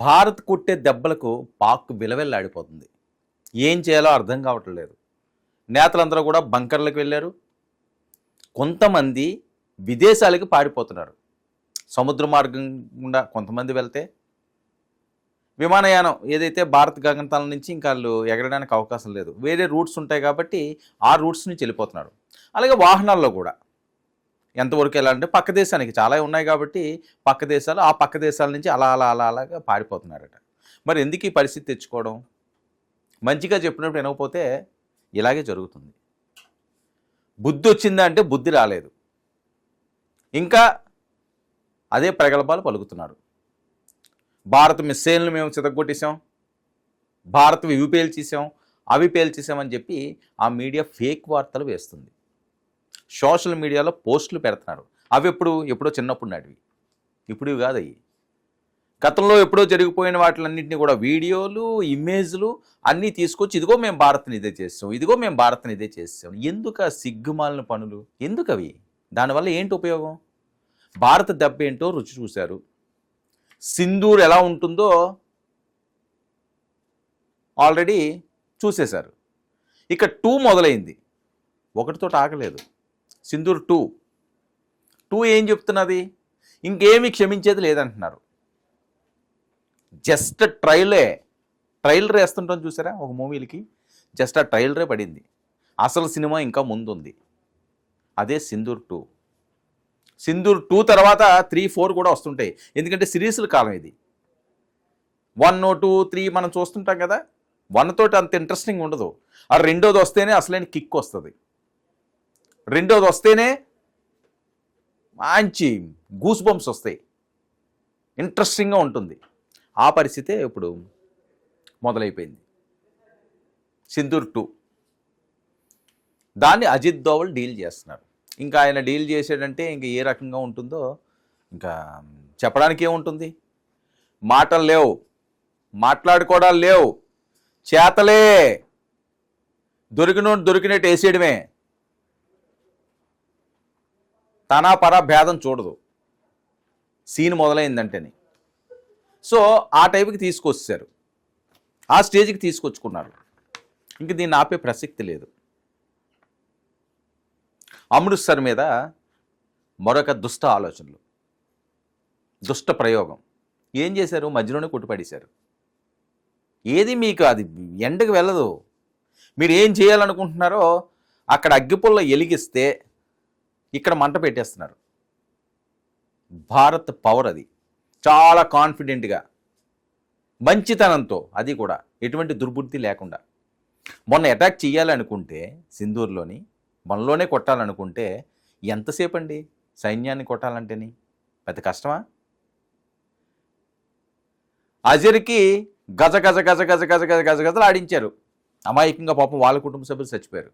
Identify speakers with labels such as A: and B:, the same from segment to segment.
A: భారత్ కొట్టే దెబ్బలకు పాక్ విలవెల్లాడిపోతుంది. ఏం చేయాలో అర్థం కావట్లేదు. నేతలందరూ కూడా బంకర్లకు వెళ్ళారు. కొంతమంది విదేశాలకు పారిపోతున్నారు. సముద్ర మార్గం గుండా కొంతమంది వెళ్తే, విమానయానం ఏదైతే భారత్ గగనతలం నుంచి ఇంకా వాళ్ళు ఎగరడానికి అవకాశం లేదు, వేరే రూట్స్ ఉంటాయి కాబట్టి ఆ రూట్స్ నుంచి వెళ్ళిపోతున్నారు. అలాగే వాహనాల్లో కూడా ఎంతవరకు వెళ్ళాలంటే పక్క దేశానికి చాలా ఉన్నాయి కాబట్టి ఆ పక్క దేశాల నుంచి అలాగా పారిపోతున్నారట. మరి ఎందుకు ఈ పరిస్థితి తెచ్చుకోవడం? మంచిగా చెప్పినప్పుడు వినకపోతే ఇలాగే జరుగుతుంది. బుద్ధి వచ్చిందా అంటే బుద్ధి రాలేదు. ఇంకా అదే ప్రగల్భాలు పలుకుతున్నారు. భారత్ మిస్సైల్ని మేము చితగొట్టేసాం, భారత్ ఇవి పేల్చేసాం, అవి పేల్చేసామని చెప్పి ఆ మీడియా ఫేక్ వార్తలు వేస్తుంది. సోషల్ మీడియాలో పోస్టులు పెడుతున్నారు. అవి ఎప్పుడో చిన్నప్పుడు నాటివి, ఇప్పుడు కాదు అవి. గతంలో ఎప్పుడో జరిగిపోయిన వాటిలన్నింటినీ కూడా వీడియోలు, ఇమేజ్లు అన్నీ తీసుకొచ్చి ఇదిగో మేము భారత్ని ఇదే చేస్తాం, ఇదిగో మేము భారత్ని ఇదే చేస్తాం. ఎందుకు ఆ సిగ్గుమాలిన పనులు? ఎందుకు అవి? దానివల్ల ఏంటి ఉపయోగం? భారత దెబ్బ ఏంటో రుచి చూశారు. సింధూర్ ఎలా ఉంటుందో ఆల్రెడీ చూసేశారు. ఇక 2 మొదలైంది. 1తో ఆగలేదు. సింధూర్ 2 ఏం చెప్తున్నది? ఇంకేమీ క్షమించేది లేదంటున్నారు. జస్ట్ ట్రైలర్ వేస్తుంటాం చూసారా ఒక మూవీలకి, జస్ట్ ఆ ట్రైలరే పడింది. అసలు సినిమా ఇంకా ముందుంది. అదే సింధూర్ 2. సింధూర్ 2 తర్వాత 3, 4 కూడా వస్తుంటాయి. ఎందుకంటే సిరీస్ల కాలం ఇది. 1, 2, 3 మనం చూస్తుంటాం కదా. 1 తోటి అంత ఇంట్రెస్టింగ్ ఉండదు. ఆ రెండోది వస్తేనే అసలైన కిక్ వస్తుంది. రెండోది వస్తేనే మంచి గూస్ బంప్స్ వస్తాయి, ఇంట్రెస్టింగ్గా ఉంటుంది. ఆ పరిస్థితే ఇప్పుడు మొదలైపోయింది. సింధూర్ 2 దాన్ని అజిత్ దోవల్ డీల్ చేస్తున్నారు. ఇంకా ఆయన డీల్ చేసాడంటే ఇంకా ఏ రకంగా ఉంటుందో ఇంకా చెప్పడానికి ఏముంటుంది? మాటలు లేవు, మాట్లాడుకోవడాలు లేవు, చేతలే దొరికినట్టు వేసేయడమే. తనా పరా భేదం చూడదు సీన్ మొదలైందంటేనే. సో ఆ టైపుకి తీసుకొచ్చారు, ఆ స్టేజ్కి తీసుకొచ్చుకున్నారు. ఇంక దీన్ని ఆపే ప్రసక్తి లేదు. అమృత్సర్ మీద మరొక దుష్ట ఆలోచనలు, దుష్ట ప్రయోగం ఏం చేశారు? మధ్యలోనే కొట్టుపడేశారు. ఏది మీకు అది ఎండకు వెళ్ళదు. మీరు ఏం చేయాలనుకుంటున్నారో అక్కడ అగ్గిపుల్ల ఎలిగిస్తే ఇక్కడ మంట పెట్టేస్తున్నారు. భారత్ పవర్ అది. చాలా కాన్ఫిడెంట్గా, మంచితనంతో, అది కూడా ఎటువంటి దుర్బుద్ధి లేకుండా. మొన్న అటాక్ చేయాలనుకుంటే సింధూర్లోని మనలోనే కొట్టాలనుకుంటే ఎంతసేపు అండి? సైన్యాన్ని కొట్టాలంటేని పెద్ద కష్టమా? అజర్కి గజ గజ గజ గజ గజ గజ గజ గజలు ఆడించారు. అమాయకంగా పాపం వాళ్ళ కుటుంబ సభ్యులు చచ్చిపోయారు.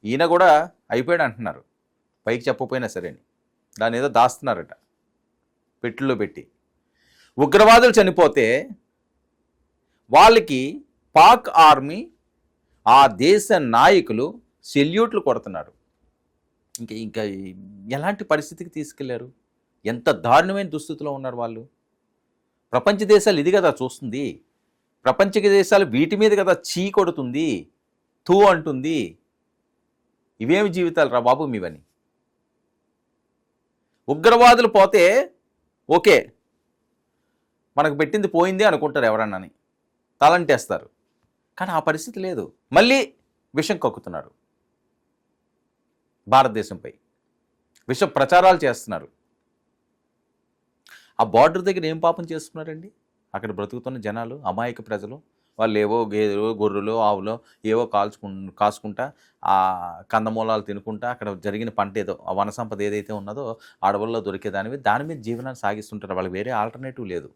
A: ఈయన కూడా అయిపోయాడు అంటున్నారు, పైకి చెప్పకపోయినా సరే. దాని ఏదో దాస్తున్నారట పెట్టెల్లో పెట్టి. ఉగ్రవాదులు చనిపోతే వాళ్ళకి పాక్ ఆర్మీ, ఆ దేశ నాయకులు సెల్యూట్లు కొడుతున్నారు. ఇంకా ఎలాంటి పరిస్థితికి తీసుకెళ్లారు? ఎంత దారుణమైన దుస్థితిలో ఉన్నారు వాళ్ళు. ప్రపంచ దేశాలు ఇది కదా చూస్తుంది. ప్రపంచ దేశాలు వీటి మీద కదా చీ కొడుతుంది, తూ అంటుంది. ఇవేమి జీవితాలు రా బాబు మీవని. ఉగ్రవాదులు పోతే ఓకే, మనకు పెట్టింది పోయింది అనుకుంటారు ఎవరన్నాని, తలంటేస్తారు. కానీ ఆ పరిస్థితి లేదు. మళ్ళీ విషం కక్కుతున్నారు. భారతదేశంపై విష ప్రచారాలు చేస్తున్నారు. ఆ బార్డర్ దగ్గర ఏం పాపం చేసుకున్నారండి? అక్కడ బ్రతుకుతున్న జనాలు, అమాయక ప్రజలు, వాళ్ళు ఏవో గేదెలు, గొర్రెలు, ఆవులో ఏవో కాసుకుంటా, ఆ కందమూలాలు తినుకుంటా, అక్కడ జరిగిన పంట ఏదో, ఆ వన సంపద ఏదైతే ఉన్నదో అడవుల్లో దొరికే దాని మీద జీవనాన్ని సాగిస్తుంటారు. వాళ్ళకి వేరే ఆల్టర్నేటివ్ లేదు.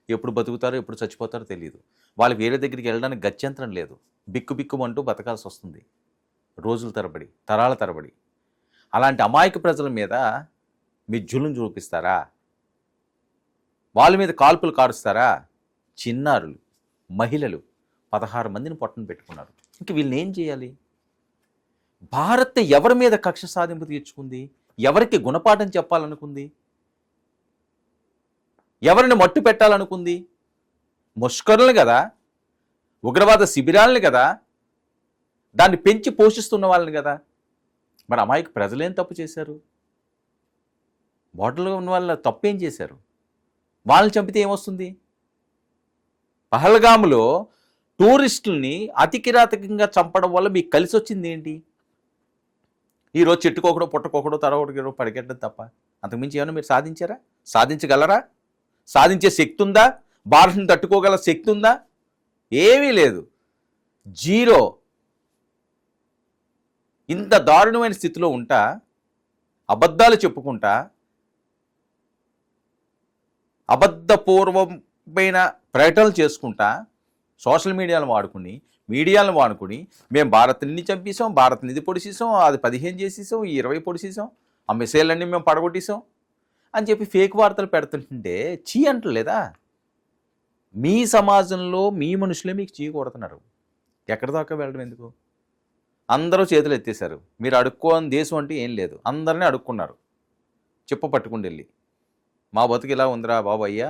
A: ఎప్పుడు బతుకుతారో ఎప్పుడు చచ్చిపోతారో తెలియదు. వాళ్ళు వేరే దగ్గరికి వెళ్ళడానికి గత్యంతరం లేదు. బిక్కుమంటూ బతకాల్సి వస్తుంది రోజుల తరబడి, తరాల తరబడి. అలాంటి అమాయక ప్రజల మీద మీ జులుం చూపిస్తారా? వాళ్ళ మీద కాల్పులు కారుస్తారా? చిన్నారులు, మహిళలు 16 మందిని పొట్టన పెట్టుకున్నారు. ఇంక వీళ్ళని ఏం చేయాలి? భారత్ ఎవరి మీద కక్ష సాధింపు తీర్చుకుంది? ఎవరికి గుణపాఠం చెప్పాలనుకుంది? ఎవరిని మట్టు పెట్టాలనుకుంది? ముష్కరుల్ని కదా, ఉగ్రవాద శిబిరాలని కదా, దాన్ని పెంచి పోషిస్తున్న వాళ్ళని కదా. మరి అమాయకు ప్రజలేం తప్పు చేశారు? బార్డర్లో ఉన్న వాళ్ళ తప్పేం చేశారు? వాళ్ళని చంపితే ఏమొస్తుంది? పహల్గాములో టూరిస్టుల్ని అతి కిరాతకంగా చంపడం వల్ల మీకు కలిసి వచ్చింది ఏంటి? ఈరోజు చెట్టుకోకడో పుట్టకోకడో తరొకటిలో పరిగెట్టడం తప్ప అంతకుమించి ఏమైనా మీరు సాధించారా? సాధించగలరా? సాధించే శక్తి ఉందా? భారత్ని తట్టుకోగల శక్తి ఉందా? ఏమీ లేదు, జీరో. ఇంత దారుణమైన స్థితిలో ఉంటా, అబద్ధాలు చెప్పుకుంటా, అబద్ధపూర్వమైన ప్రకటనలు చేసుకుంటా, సోషల్ మీడియాను వాడుకుని మేము భారత్ని చంపేసాం, భారత్ని ఇది పొడిసేసాం, అది 15 చేసేసాం, 20 పొడిసేసాం, ఆ మిసైళ్ళన్నీ మేము పడగొట్టేసాం అని చెప్పి ఫేక్ వార్తలు పెడుతుంటే చీ అంటలేదా? మీ సమాజంలో మీ మనుషులే మీకు చీ కొడుతున్నారు. ఎక్కడి దాకా వెళ్ళడం ఎందుకు? అందరూ చేతులు ఎత్తేశారు. మీరు అడుక్కోని దేశం అంటే ఏం లేదు, అందరినీ అడుక్కున్నారు. చెప్ప పట్టుకుని వెళ్ళి మా బతుకు ఇలా ఉందిరా బాబు, అయ్యా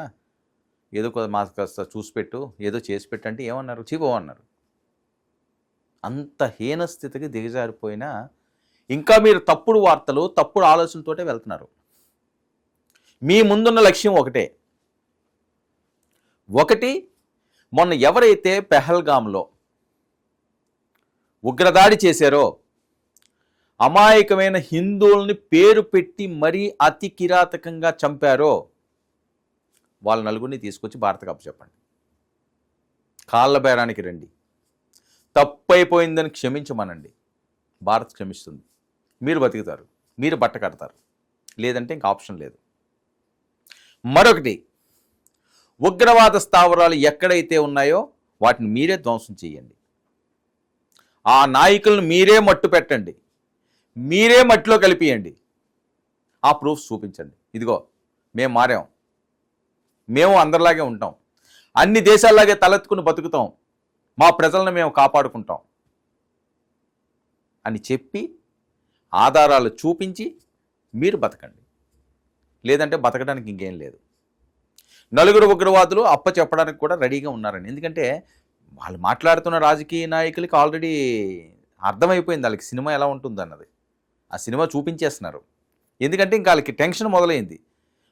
A: ఏదో మా కాస్త చూసిపెట్టు, ఏదో చేసి పెట్టు అంటే ఏమన్నారు? చీపో అన్నారు. అంత హీనస్థితికి దిగజారిపోయినా ఇంకా మీరు తప్పుడు వార్తలు, తప్పుడు ఆలోచనలతోటే వెళ్తున్నారు. మీ ముందున్న లక్ష్యం ఒకటి మొన్న ఎవరైతే పెహల్గాంలో ఉగ్రదాడి చేశారో, అమాయకమైన హిందువుల్ని పేరు పెట్టి మరీ అతి కిరాతకంగా చంపారో, వాళ్ళ నలుగురిని తీసుకొచ్చి భారత్కి అప్పచెప్పండి. కాళ్ళ బేరానికి రండి. తప్పైపోయిందని క్షమించమనండి. భారత్ క్షమిస్తుంది. మీరు బతుకుతారు, మీరు బట్ట కడతారు. లేదంటే ఇంకా ఆప్షన్ లేదు. మరొకటి, ఉగ్రవాద స్థావరాలు ఎక్కడైతే ఉన్నాయో వాటిని మీరే ధ్వంసం చేయండి. ఆ నాయకులను మీరే మట్టు పెట్టండి, మీరే మట్టిలో కలిపియండి. ఆ ప్రూఫ్స్ చూపించండి. ఇదిగో మేము మారాం, మేము అందరిలాగే ఉంటాం, అన్ని దేశాల్లాగే తలెత్తుకుని బతుకుతాం, మా ప్రజలను మేము కాపాడుకుంటాం అని చెప్పి ఆధారాలు చూపించి మీరు బతకండి. లేదంటే బతకడానికి ఇంకేం లేదు. నలుగురు ఉగ్రవాదులు అప్పచెప్పడానికి కూడా రెడీగా ఉన్నారండి. ఎందుకంటే వాళ్ళు మాట్లాడుతున్న రాజకీయ నాయకులకి ఆల్రెడీ అర్థమైపోయింది వాళ్ళకి సినిమా ఎలా ఉంటుంది అన్నది. ఆ సినిమా చూపించేస్తున్నారు. ఎందుకంటే ఇంకా వాళ్ళకి టెన్షన్ మొదలైంది.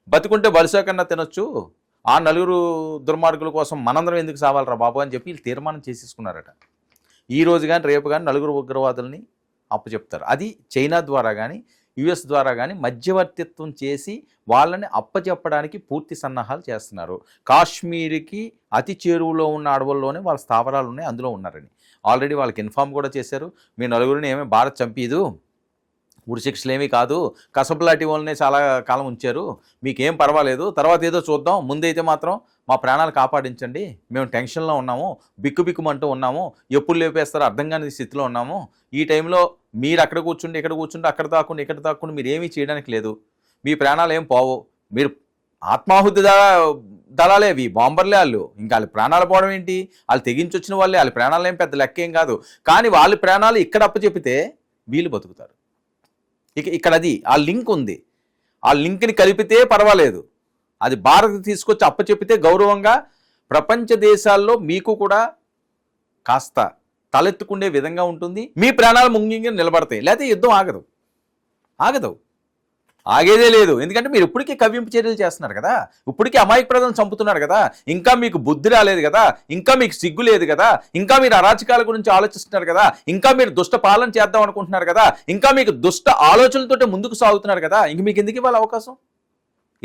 A: బతుకుంటే బలిసా కన్నా తినొచ్చు, ఆ నలుగురు దుర్మార్గుల కోసం మనందరం ఎందుకు సావాలరా బాబు అని చెప్పి వీళ్ళు తీర్మానం చేసేసుకున్నారట. ఈ రోజు కానీ రేపు కానీ నలుగురు ఉగ్రవాదుల్ని అప్పచెప్తారు. అది చైనా ద్వారా కానీ యుఎస్ ద్వారా కానీ మధ్యవర్తిత్వం చేసి వాళ్ళని అప్పచెప్పడానికి పూర్తి సన్నాహాలు చేస్తున్నారు. కాశ్మీర్కి అతి చేరువలో ఉన్న అడవుల్లోనే వాళ్ళ స్థావరాలు ఉన్నాయి, అందులో ఉన్నారని ఆల్రెడీ వాళ్ళకి ఇన్ఫామ్ కూడా చేశారు. మీ నలుగురిని ఏమీ భారత్ చంపీదు, ఉరి శిక్షలు ఏమీ కాదు, కసపులాంటి వాళ్ళనే చాలా కాలం ఉంచారు, మీకేం పర్వాలేదు, తర్వాత ఏదో చూద్దాం, ముందైతే మాత్రం మా ప్రాణాలు కాపాడించండి, మేము టెన్షన్లో ఉన్నాము, బిక్కుబిక్కుమంటూ ఉన్నాము, ఎప్పుడు లేపేస్తారో అర్థం కాని స్థితిలో ఉన్నాము, ఈ టైంలో మీరు అక్కడ కూర్చుండి ఇక్కడ కూర్చుండి అక్కడ తాకుండా ఇక్కడ తాకుండా మీరు ఏమీ చేయడానికి లేదు, మీ ప్రాణాలు ఏం పోవు, మీరు ఆత్మాహుతి దళాలే అవి, బాంబర్లే వాళ్ళు, ఇంకా వాళ్ళ ప్రాణాలు పోవడం ఏంటి, వాళ్ళు తెగించొచ్చిన వాళ్ళే, వాళ్ళ ప్రాణాలు ఏం పెద్ద లెక్కేం కాదు. కానీ వాళ్ళ ప్రాణాలు ఇక్కడ అప్పచెప్పితే వీళ్ళు బతుకుతారు. ఇక్కడ అది ఆ లింక్ ఉంది, ఆ లింక్ని కలిపితే పర్వాలేదు. అది భారత్ తీసుకొచ్చి అప్పచెప్పితే గౌరవంగా ప్రపంచ దేశాల్లో మీకు కూడా కాస్త తలెత్తుకునే విధంగా ఉంటుంది, మీ ప్రాణాలు ముంగిగా నిలబడతాయి. లేకపోతే యుద్ధం ఆగదు, ఆగేదే లేదు. ఎందుకంటే మీరు ఇప్పటికీ కవ్వింపు చర్యలు చేస్తున్నారు కదా, ఇప్పటికీ అమాయక ప్రజలను చంపుతున్నారు కదా, ఇంకా మీకు బుద్ధి రాలేదు కదా, ఇంకా మీకు సిగ్గు లేదు కదా, ఇంకా మీరు అరాచకాల గురించి ఆలోచిస్తున్నారు కదా, ఇంకా మీరు దుష్ట పాలన చేద్దాం అనుకుంటున్నారు కదా, ఇంకా మీకు దుష్ట ఆలోచనలతోటే ముందుకు సాగుతున్నారు కదా, ఇంక మీకు ఎందుకు ఇవ్వాలి అవకాశం?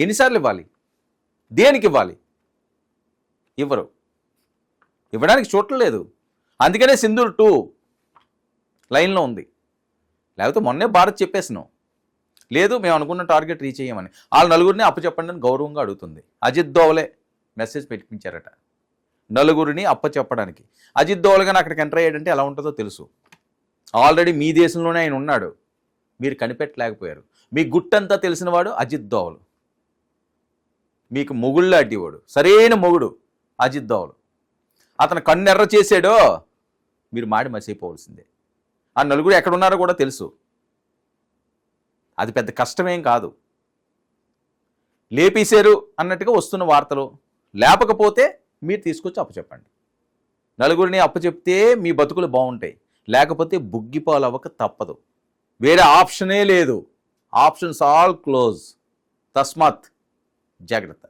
A: ఎన్నిసార్లు ఇవ్వాలి? దేనికి ఇవ్వాలి? ఇవ్వరు, ఇవ్వడానికి చూడలేదు. అందుకనే సింధూర్ 2 లైన్లో ఉంది. లేకపోతే మొన్నే భారత్ చెప్పేసినాం, లేదు మేము అనుకున్న టార్గెట్ రీచ్ అయ్యామని. వాళ్ళ నలుగురిని అప్పచెప్పండి అని గౌరవంగా అడుగుతుంది. అజిత్ దోవలే మెసేజ్ పెట్టించారట నలుగురిని అప్పచెప్పడానికి. అజిత్ దోవల్ కానీ అక్కడికి ఎంటర్ అయ్యాడంటే ఎలా ఉంటుందో తెలుసు. ఆల్రెడీ మీ దేశంలోనే ఆయన ఉన్నాడు, మీరు కనిపెట్టలేకపోయారు. మీ గుట్టంతా తెలిసినవాడు అజిత్ దోవల్, మీకు మొగుళ్ళు అడ్డివాడు, సరైన మొగుడు అజిత్ దోవల్. అతను కన్నెర్ర చేసాడో మీరు మాడి మసిపోవాల్సిందే. ఆ నలుగురు ఎక్కడున్నారో కూడా తెలుసు. అది పెద్ద కష్టమేం కాదు. లేపేశారు అన్నట్టుగా వస్తున్న వార్తలు, లేపకపోతే మీరు తీసుకొచ్చి అప్పచెప్పండి. నలుగురిని అప్పచెప్తే మీ బతుకులు బాగుంటాయి, లేకపోతే బుగ్గిపాలు అవ్వక తప్పదు. వేరే ఆప్షనే లేదు. Options all close. తస్మాత్ జాగ్రత్త.